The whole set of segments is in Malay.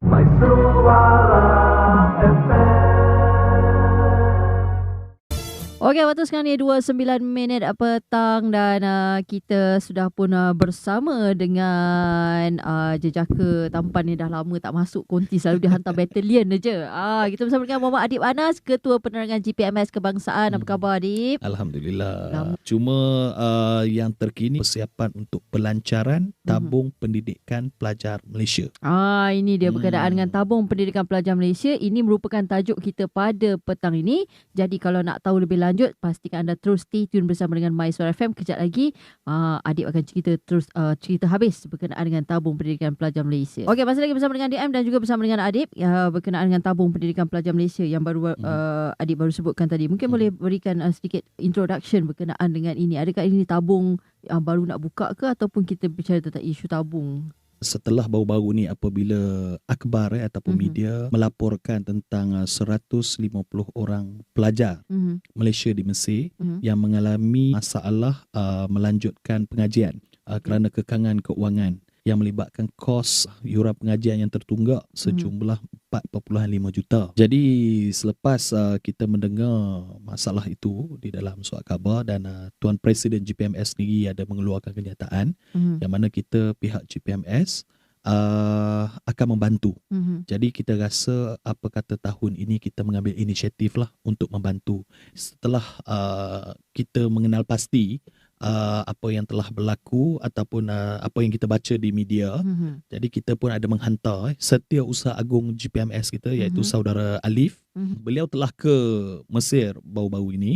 My Suara FM. Okey, waktu sekarang ni 29 petang dan kita sudah pun bersama dengan jejaka tampan ni dah lama tak masuk konti, selalu dia hantar batalion je. Kita bersama dengan Muhammad Adib Anas, Ketua Penerangan GPMS Kebangsaan. Apa khabar, Adib? Alhamdulillah. Cuma yang terkini persiapan untuk pelancaran tabung pendidikan pelajar Malaysia. Ini dia berkenaan dengan tabung pendidikan pelajar Malaysia. Ini merupakan tajuk kita pada petang ini. Jadi kalau nak tahu lebih lanjut, pastikan anda terus stay tune bersama dengan My Suara FM. Kejap lagi Adib akan cerita habis berkenaan dengan tabung pendidikan pelajar Malaysia. Okey, masih lagi bersama dengan DM dan juga bersama dengan Adib berkenaan dengan tabung pendidikan pelajar Malaysia yang baru Adib baru sebutkan tadi. Mungkin boleh berikan sedikit introduction berkenaan dengan ini. Adakah ini tabung yang baru nak buka ke, ataupun kita bicara tentang isu tabung? Setelah baru-baru ni apabila akhbar ataupun media melaporkan tentang 150 orang pelajar Malaysia di Mesir yang mengalami masalah melanjutkan pengajian kerana kekangan keuangan yang melibatkan kos yuran pengajian yang tertunggak sejumlah 4.5 juta. Jadi selepas kita mendengar masalah itu di dalam surat khabar dan Tuan Presiden GPMS sendiri ada mengeluarkan kenyataan yang mana kita pihak GPMS akan membantu. Jadi kita rasa apa kata tahun ini kita mengambil inisiatif lah untuk membantu. Setelah kita mengenal pasti apa yang telah berlaku ataupun apa yang kita baca di media. Jadi kita pun ada menghantar Setiausaha Agung GPMS kita iaitu Saudara Alif. Beliau telah ke Mesir baru-baru ini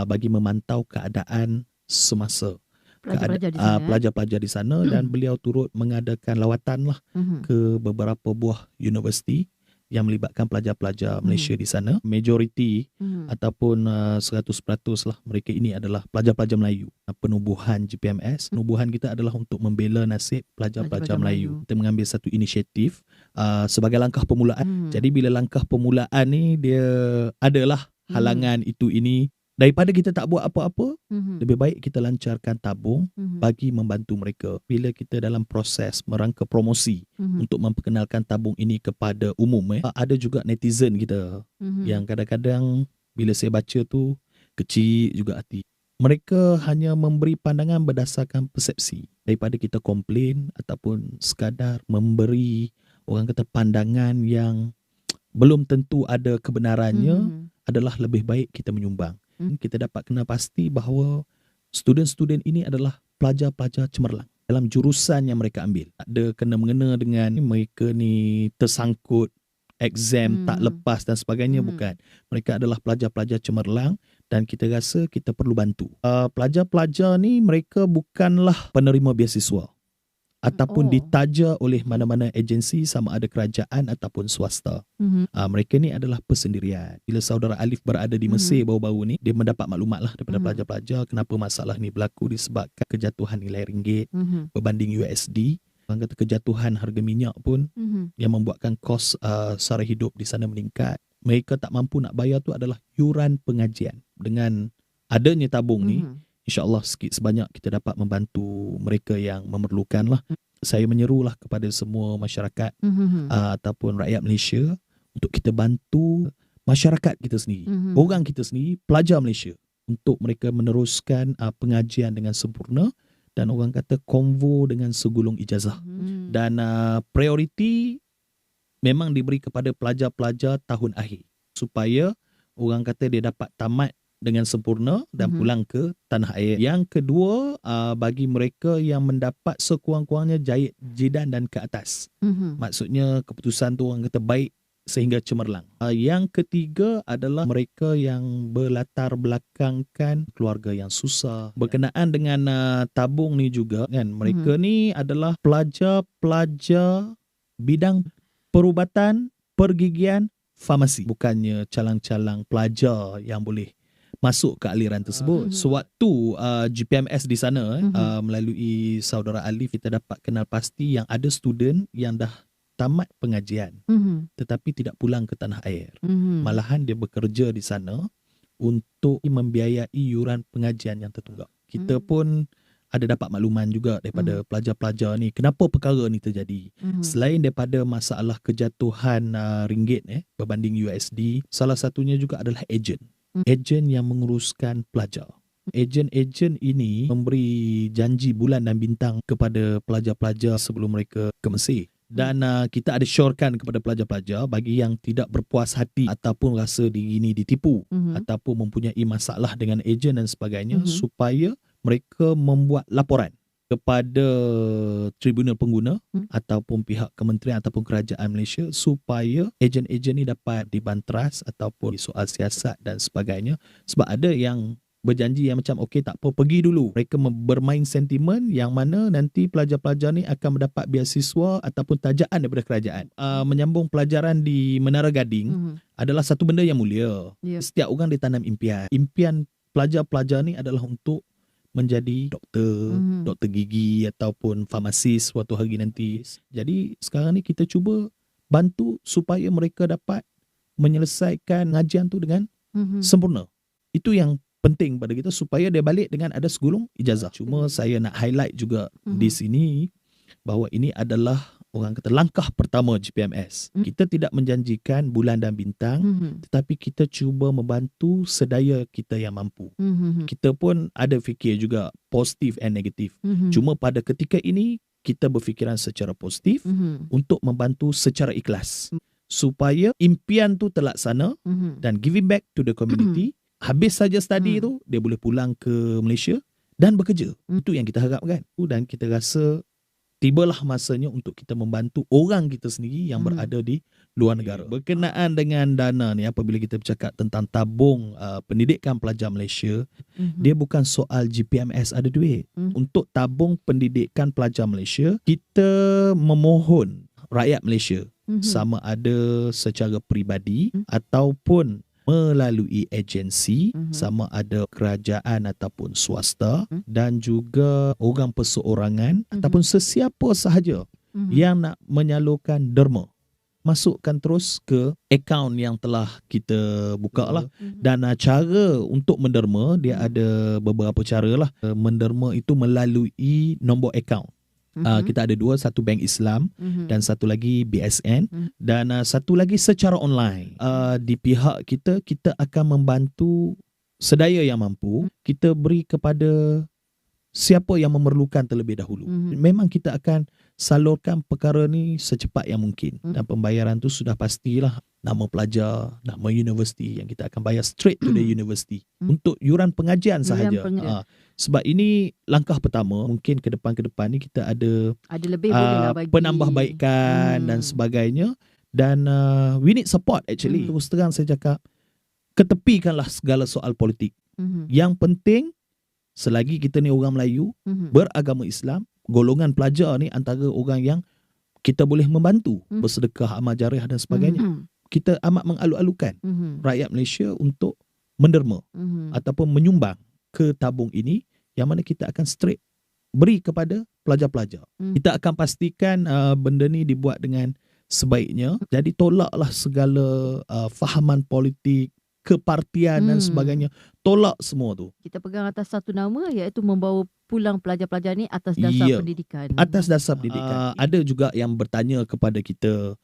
bagi memantau keadaan semasa pelajar-pelajar di sana dan beliau turut mengadakan lawatan lah ke beberapa buah universiti yang melibatkan pelajar-pelajar Malaysia di sana. Majoriti ataupun 100% lah mereka ini adalah pelajar-pelajar Melayu. Penubuhan GPMS, penubuhan kita adalah untuk membela nasib pelajar-pelajar Melayu. Kita mengambil satu inisiatif sebagai langkah permulaan. Jadi bila langkah permulaan ni dia adalah halangan itu ini, daripada kita tak buat apa-apa, lebih baik kita lancarkan tabung bagi membantu mereka. Bila kita dalam proses merangka promosi untuk memperkenalkan tabung ini kepada umum, ada juga netizen kita yang kadang-kadang bila saya baca tu kecil juga hati. Mereka hanya memberi pandangan berdasarkan persepsi. Daripada kita komplain ataupun sekadar memberi orang kata pandangan yang belum tentu ada kebenarannya, adalah lebih baik kita menyumbang. Kita dapat kenal pasti bahawa student-student ini adalah pelajar-pelajar cemerlang dalam jurusan yang mereka ambil. Ada kena-mengena dengan mereka ni tersangkut exam tak lepas dan sebagainya, bukan. Mereka adalah pelajar-pelajar cemerlang dan kita rasa kita perlu bantu. Pelajar-pelajar ni mereka bukanlah penerima beasiswa ataupun ditaja oleh mana-mana agensi sama ada kerajaan ataupun swasta. Mereka ni adalah persendirian. Bila Saudara Alif berada di Mesir baru-baru ni, dia mendapat maklumat lah daripada pelajar-pelajar kenapa masalah ni berlaku disebabkan kejatuhan nilai ringgit berbanding USD. Orang kata kejatuhan harga minyak pun yang membuatkan kos sara hidup di sana meningkat. Mereka tak mampu nak bayar tu adalah yuran pengajian. Dengan adanya tabung ni, InsyaAllah sikit sebanyak kita dapat membantu mereka yang memerlukan lah. Saya menyerulah kepada semua masyarakat ataupun rakyat Malaysia untuk kita bantu masyarakat kita sendiri, orang kita sendiri, pelajar Malaysia, untuk mereka meneruskan pengajian dengan sempurna dan orang kata konvo dengan segulung ijazah. Dan prioriti memang diberi kepada pelajar-pelajar tahun akhir supaya orang kata dia dapat tamat dengan sempurna dan pulang ke tanah air. Yang kedua, bagi mereka yang mendapat sekurang-kurangnya jayid jidan dan ke atas. Maksudnya keputusan tu orang kata baik sehingga cemerlang. Yang ketiga adalah mereka yang berlatar belakangkan keluarga yang susah. Berkenaan dengan tabung ni juga kan, mereka ni adalah pelajar-pelajar bidang perubatan, pergigian, farmasi. Bukannya calang-calang pelajar yang boleh masuk ke aliran tersebut. Sewaktu GPMS di sana melalui Saudara Alif, kita dapat kenal pasti yang ada student yang dah tamat pengajian tetapi tidak pulang ke tanah air. Malahan dia bekerja di sana untuk membiayai yuran pengajian yang tertunggak. Kita pun ada dapat makluman juga daripada pelajar-pelajar ni kenapa perkara ni terjadi. Selain daripada masalah kejatuhan ringgit berbanding USD, salah satunya juga adalah ejen. Ejen yang menguruskan pelajar. Ejen-ejen ini memberi janji bulan dan bintang kepada pelajar-pelajar sebelum mereka ke Mesir. Dan kita ada syorkan kepada pelajar-pelajar bagi yang tidak berpuas hati ataupun rasa diri ini ditipu ataupun mempunyai masalah dengan ejen dan sebagainya, supaya mereka membuat laporan kepada tribunal pengguna ataupun pihak kementerian ataupun kerajaan Malaysia supaya ejen-ejen ni dapat dibanteras ataupun soal siasat dan sebagainya. Sebab ada yang berjanji yang macam okey tak apa, pergi dulu. Mereka bermain sentimen yang mana nanti pelajar-pelajar ni akan mendapat beasiswa ataupun tajaan daripada kerajaan. Menyambung pelajaran di Menara Gading adalah satu benda yang mulia. Setiap orang ditanam impian. Impian pelajar-pelajar ni adalah untuk menjadi doktor gigi ataupun farmasis suatu hari nanti. Jadi sekarang ni kita cuba bantu supaya mereka dapat menyelesaikan ngajian tu dengan sempurna. Itu yang penting pada kita supaya dia balik dengan ada segulung ijazah. Cuma saya nak highlight juga di sini bahawa ini adalah orang kata langkah pertama GPMS. Kita tidak menjanjikan bulan dan bintang, tetapi kita cuba membantu sedaya kita yang mampu. Kita pun ada fikir juga positif and negatif. Cuma pada ketika ini kita berfikiran secara positif untuk membantu secara ikhlas supaya impian tu terlaksana dan giving back to the community. Habis saja study tu, dia boleh pulang ke Malaysia dan bekerja. Itu yang kita harapkan. Dan kita rasa tibalah masanya untuk kita membantu orang kita sendiri yang berada di luar negara. Berkenaan dengan dana ni, apabila kita bercakap tentang tabung pendidikan pelajar Malaysia, dia bukan soal GPMS ada duit. Untuk tabung pendidikan pelajar Malaysia, kita memohon rakyat Malaysia sama ada secara peribadi ataupun melalui agensi, sama ada kerajaan ataupun swasta, dan juga orang perseorangan ataupun sesiapa sahaja yang nak menyalurkan derma, masukkan terus ke akaun yang telah kita buka lah. Dan cara untuk menderma, dia ada beberapa cara lah. Menderma itu melalui nombor akaun. Kita ada dua, satu Bank Islam dan satu lagi BSN, dan satu lagi secara online. Di pihak kita, kita akan membantu sedaya yang mampu. Kita beri kepada siapa yang memerlukan terlebih dahulu. Memang kita akan salurkan perkara ni secepat yang mungkin, dan pembayaran tu sudah pastilah nama pelajar, nama universiti yang kita akan bayar straight to the university untuk yuran pengajian sahaja. Sebab ini langkah pertama. Mungkin ke depan ni kita ada lebih bolehlah bagi penambahbaikan dan sebagainya. Dan we need support actually. Terus terang saya cakap, ketepikanlah segala soal politik. Yang penting, selagi kita ni orang Melayu, beragama Islam, golongan pelajar ni antara orang yang kita boleh membantu, bersedekah, amal jariah dan sebagainya. Kita amat mengalu-alukan rakyat Malaysia untuk menderma ataupun menyumbang ke tabung ini, yang mana kita akan straight beri kepada pelajar-pelajar. Kita akan pastikan benda ni dibuat dengan sebaiknya. Jadi tolaklah segala fahaman politik, kepartian dan sebagainya. Tolak semua tu. Kita pegang atas satu nama, iaitu membawa pulang pelajar-pelajar ni atas dasar pendidikan. Atas dasar pendidikan. Ada juga yang bertanya kepada kita,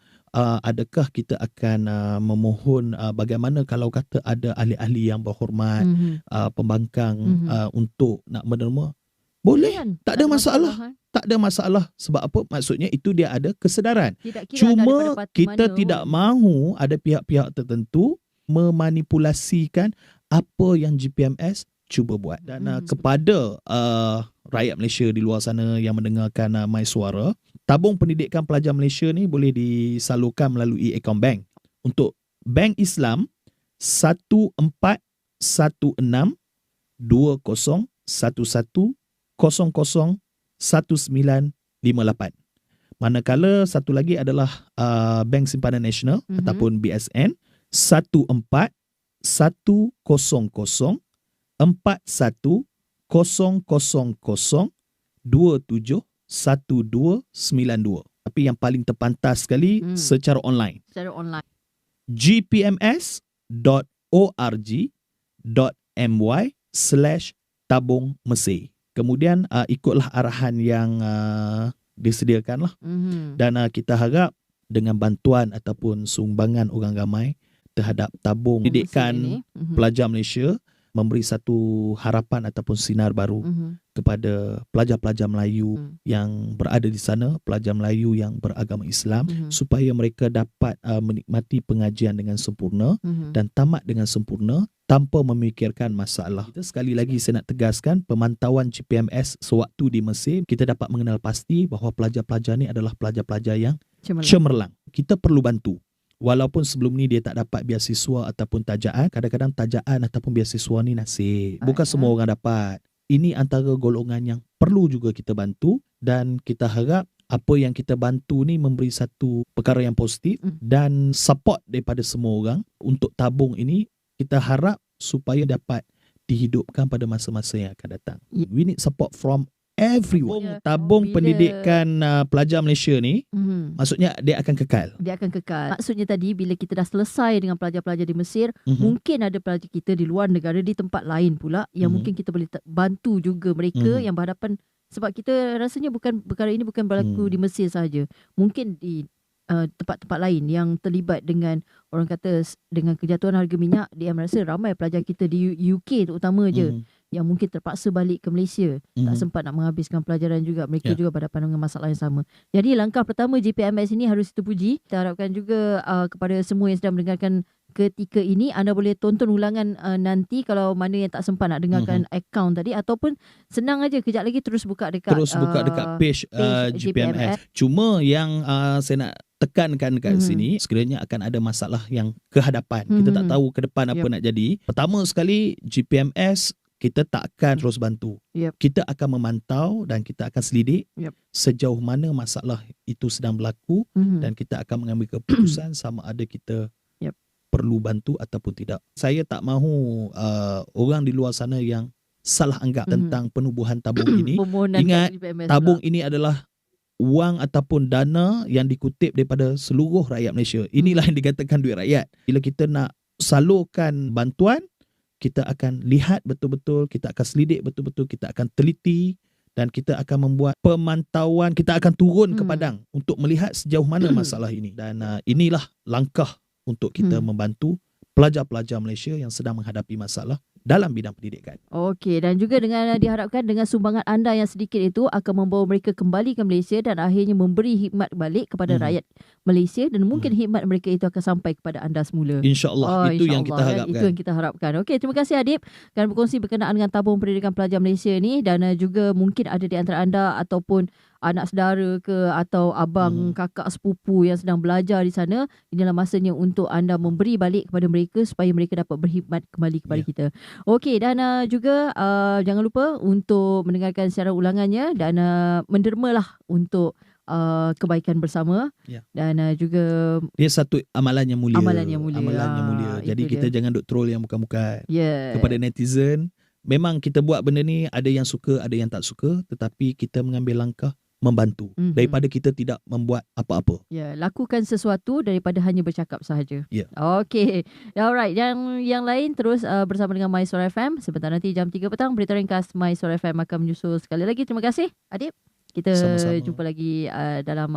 adakah kita akan memohon bagaimana kalau kata ada ahli-ahli yang berhormat, pembangkang untuk nak menderma? Boleh, tak ada masalah. Tak ada masalah. Sebab apa? Maksudnya itu dia ada kesedaran. Cuma kita tidak mahu ada pihak-pihak tertentu memanipulasikan apa yang GPMS cuba buat. Dan kepada rakyat Malaysia di luar sana yang mendengarkan My Suara, tabung pendidikan pelajar Malaysia ni boleh disalurkan melalui akaun bank. Untuk Bank Islam 141120111958. Manakala satu lagi adalah Bank Simpanan Nasional ataupun BSN 14414000271292. Tapi yang paling terpantas sekali secara online. gpms.org.my/tabung Mesir. Kemudian ikutlah arahan yang disediakan lah. Dan kita harap dengan bantuan ataupun sumbangan orang ramai terhadap tabung pendidikan pelajar Malaysia, memberi satu harapan ataupun sinar baru kepada pelajar-pelajar Melayu yang berada di sana, pelajar Melayu yang beragama Islam, supaya mereka dapat menikmati pengajian dengan sempurna dan tamat dengan sempurna tanpa memikirkan masalah. Kita sekali lagi saya nak tegaskan, pemantauan GPMS sewaktu di Mesir, kita dapat mengenal pasti bahawa pelajar-pelajar ni adalah pelajar-pelajar yang cemerlang. Kita perlu bantu. Walaupun sebelum ni dia tak dapat beasiswa ataupun tajaan, kadang-kadang tajaan ataupun beasiswa ni nasib. Bukan semua orang dapat. Ini antara golongan yang perlu juga kita bantu, dan kita harap apa yang kita bantu ni memberi satu perkara yang positif dan support daripada semua orang untuk tabung ini. Kita harap supaya dapat dihidupkan pada masa-masa yang akan datang. We need support from everyone. Tabung pendidikan pelajar Malaysia ni, maksudnya dia akan kekal. Dia akan kekal. Maksudnya tadi bila kita dah selesai dengan pelajar-pelajar di Mesir, mungkin ada pelajar kita di luar negara, di tempat lain pula yang mungkin kita boleh bantu juga mereka yang berhadapan, sebab kita rasanya perkara ini bukan berlaku di Mesir sahaja. Mungkin di tempat-tempat lain yang terlibat dengan, orang kata, dengan kejatuhan harga minyak. Dia merasa ramai pelajar kita di UK terutama je yang mungkin terpaksa balik ke Malaysia, tak sempat nak menghabiskan pelajaran juga. Mereka juga berhadapan dengan masalah yang sama. Jadi langkah pertama GPMS ini harus terpuji. Kita harapkan juga kepada semua yang sedang mendengarkan ketika ini, anda boleh tonton ulangan nanti kalau mana yang tak sempat nak dengarkan akaun tadi, ataupun senang aja kejap lagi terus buka dekat page GPMS. Cuma yang saya nak tekankan kat sini, sekiranya akan ada masalah yang kehadapan, kita tak tahu ke depan apa nak jadi. Pertama sekali, GPMS kita tak akan terus bantu. Kita akan memantau dan kita akan selidik sejauh mana masalah itu sedang berlaku, dan kita akan mengambil keputusan sama ada kita perlu bantu ataupun tidak. Saya tak mahu orang di luar sana yang salah anggap tentang penubuhan tabung ini. Ingat, tabung ini adalah wang ataupun dana yang dikutip daripada seluruh rakyat Malaysia. Inilah yang dikatakan duit rakyat. Bila kita nak salurkan bantuan, kita akan lihat betul-betul, kita akan selidik betul-betul, kita akan teliti, dan kita akan membuat pemantauan, kita akan turun ke padang untuk melihat sejauh mana masalah ini. Dan inilah langkah untuk kita membantu pelajar-pelajar Malaysia yang sedang menghadapi masalah dalam bidang pendidikan. Okey, dan juga dengan diharapkan dengan sumbangan anda yang sedikit itu akan membawa mereka kembali ke Malaysia dan akhirnya memberi hikmat balik kepada rakyat Malaysia, dan mungkin hikmat mereka itu akan sampai kepada anda semula. InsyaAllah, itu yang kita harapkan. Itu yang kita harapkan. Okey, terima kasih Adib kerana berkongsi berkenaan dengan tabung pendidikan pelajar Malaysia ni, dan juga mungkin ada di antara anda ataupun anak saudara ke atau abang, kakak, sepupu yang sedang belajar di sana, inilah masanya untuk anda memberi balik kepada mereka supaya mereka dapat berkhidmat kembali kepada kita. Okey, dan juga jangan lupa untuk mendengarkan siaran ulangannya dan mendermalah untuk kebaikan bersama. Dan juga dia satu amalan yang mulia. Amalan yang mulia. Jadi kita jangan duk troll yang bukan-bukan. Yeah. Kepada netizen, memang kita buat benda ni, ada yang suka, ada yang tak suka, tetapi kita mengambil langkah membantu daripada kita tidak membuat apa-apa. Lakukan sesuatu daripada hanya bercakap sahaja. Okey. Alright, yang lain terus bersama dengan My Suara FM. Sebentar nanti jam 3 petang berita ringkas My Suara FM akan menyusul. Sekali lagi terima kasih Adib. Kita sama-sama jumpa lagi dalam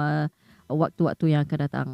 waktu-waktu yang akan datang.